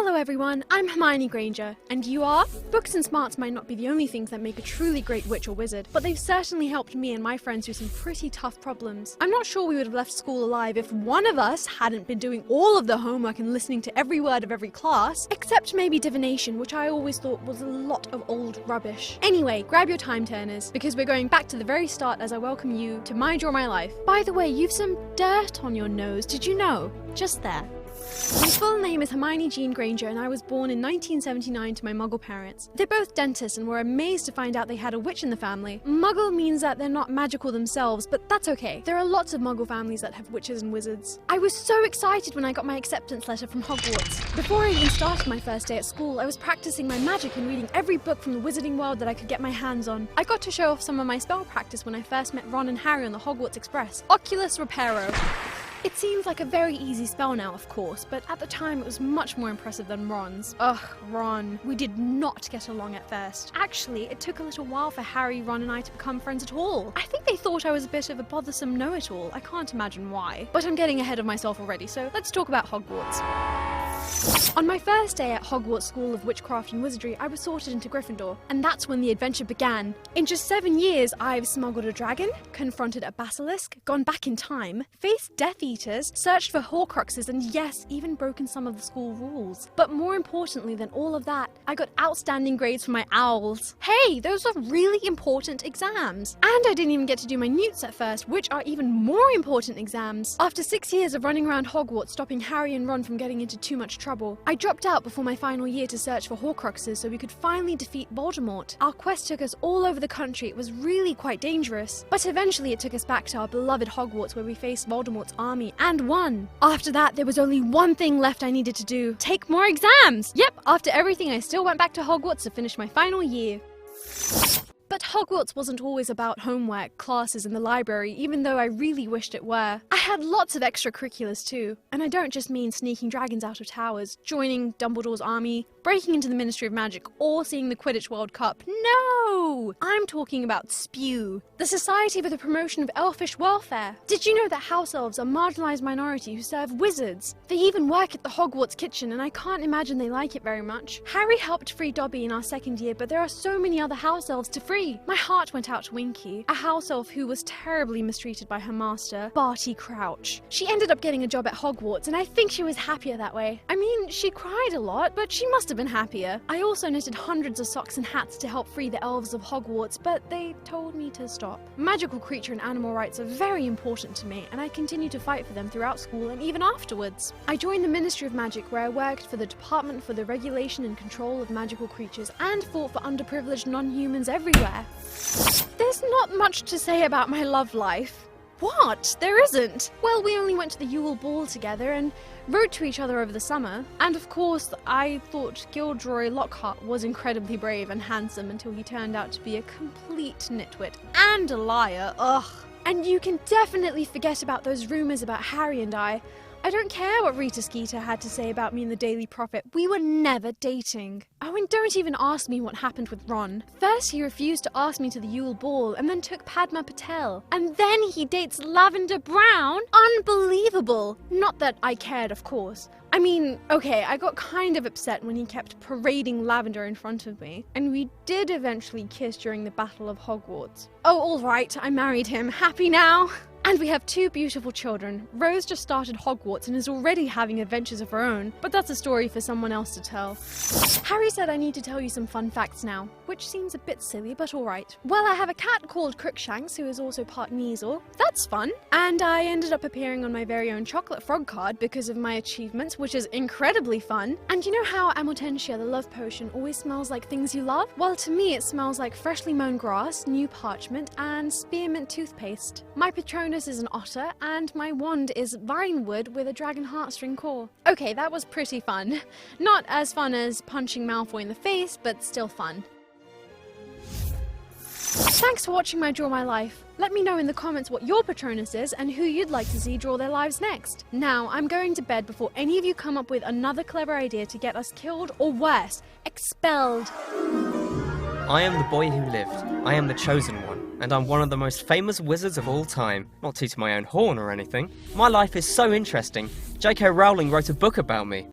Hello everyone, I'm Hermione Granger, and you are? Books and smarts might not be the only things that make a truly great witch or wizard, but they've certainly helped me and my friends through some pretty tough problems. I'm not sure we would have left school alive if one of us hadn't been doing all of the homework and listening to every word of every class, except maybe divination, which I always thought was a lot of old rubbish. Anyway, grab your time turners, because we're going back to the very start as I welcome you to My Draw My Life. By the way, you've some dirt on your nose, did you know? Just there. My full name is Hermione Jean Granger, and I was born in 1979 to my Muggle parents. They're both dentists and were amazed to find out they had a witch in the family. Muggle means that they're not magical themselves, but that's okay. There are lots of Muggle families that have witches and wizards. I was so excited when I got my acceptance letter from Hogwarts. Before I even started my first day at school, I was practicing my magic and reading every book from the wizarding world that I could get my hands on. I got to show off some of my spell practice when I first met Ron and Harry on the Hogwarts Express. Oculus Reparo. It seems like a very easy spell now, of course, but at the time it was much more impressive than Ron's. Ugh, Ron. We did not get along at first. Actually, it took a little while for Harry, Ron and I to become friends at all. I think they thought I was a bit of a bothersome know-it-all. I can't imagine why. But I'm getting ahead of myself already, so let's talk about Hogwarts. On my first day at Hogwarts School of Witchcraft and Wizardry, I was sorted into Gryffindor, and that's when the adventure began. In just 7 years, I've smuggled a dragon, confronted a basilisk, gone back in time, faced Death Eaters, searched for Horcruxes, and yes, even broken some of the school rules. But more importantly than all of that, I got outstanding grades for my owls. Hey, those are really important exams! And I didn't even get to do my newts at first, which are even more important exams. After 6 years of running around Hogwarts, stopping Harry and Ron from getting into too much trouble, I dropped out before my final year to search for Horcruxes so we could finally defeat Voldemort. Our quest took us all over the country. It was really quite dangerous. But eventually it took us back to our beloved Hogwarts where we faced Voldemort's army and won. After that, there was only one thing left I needed to do. Take more exams! Yep, after everything I still went back to Hogwarts to finish my final year. But Hogwarts wasn't always about homework, classes, and the library, even though I really wished it were. I had lots of extracurriculars too, and I don't just mean sneaking dragons out of towers, joining Dumbledore's army, breaking into the Ministry of Magic, or seeing the Quidditch World Cup. No! I'm talking about SPEW, the Society for the Promotion of Elfish Welfare. Did you know that house elves are a marginalised minority who serve wizards? They even work at the Hogwarts kitchen, and I can't imagine they like it very much. Harry helped free Dobby in our second year, but there are so many other house elves to free. My heart went out to Winky, a house elf who was terribly mistreated by her master, Barty Crouch. She ended up getting a job at Hogwarts, and I think she was happier that way. I mean, she cried a lot, but she must have been happier. I also knitted hundreds of socks and hats to help free the elves of Hogwarts, but they told me to stop. Magical creature and animal rights are very important to me, and I continue to fight for them throughout school and even afterwards. I joined the Ministry of Magic, where I worked for the Department for the Regulation and Control of Magical Creatures and fought for underprivileged non-humans everywhere. There's not much to say about my love life. What? There isn't? Well, we only went to the Yule Ball together and wrote to each other over the summer. And of course, I thought Gilderoy Lockhart was incredibly brave and handsome until he turned out to be a complete nitwit and a liar. Ugh. And you can definitely forget about those rumours about Harry and I. I don't care what Rita Skeeter had to say about me in the Daily Prophet. We were never dating. Oh, and don't even ask me what happened with Ron. First he refused to ask me to the Yule Ball and then took Padma Patel. And then he dates Lavender Brown? Unbelievable! Not that I cared, of course. I mean, okay, I got kind of upset when he kept parading Lavender in front of me. And we did eventually kiss during the Battle of Hogwarts. Oh, alright, I married him. Happy now? And we have 2 beautiful children. Rose just started Hogwarts and is already having adventures of her own, but that's a story for someone else to tell. Harry said I need to tell you some fun facts now, which seems a bit silly, but alright. Well, I have a cat called Crookshanks, who is also part Kneazle. That's fun. And I ended up appearing on my very own chocolate frog card because of my achievements, which is incredibly fun. And you know how Amotentia, the love potion, always smells like things you love? Well, to me it smells like freshly mown grass, new parchment, and spearmint toothpaste. My Patronus is an otter, and my wand is vinewood with a dragon heartstring core. Okay, that was pretty fun. Not as fun as punching Malfoy in the face, but still fun. Thanks for watching My Draw My Life. Let me know in the comments what your Patronus is and who you'd like to see draw their lives next. Now, I'm going to bed before any of you come up with another clever idea to get us killed or worse, expelled. I am the boy who lived. I am the chosen one, and I'm one of the most famous wizards of all time. Not tooting my own horn or anything. My life is so interesting. J.K. Rowling wrote a book about me.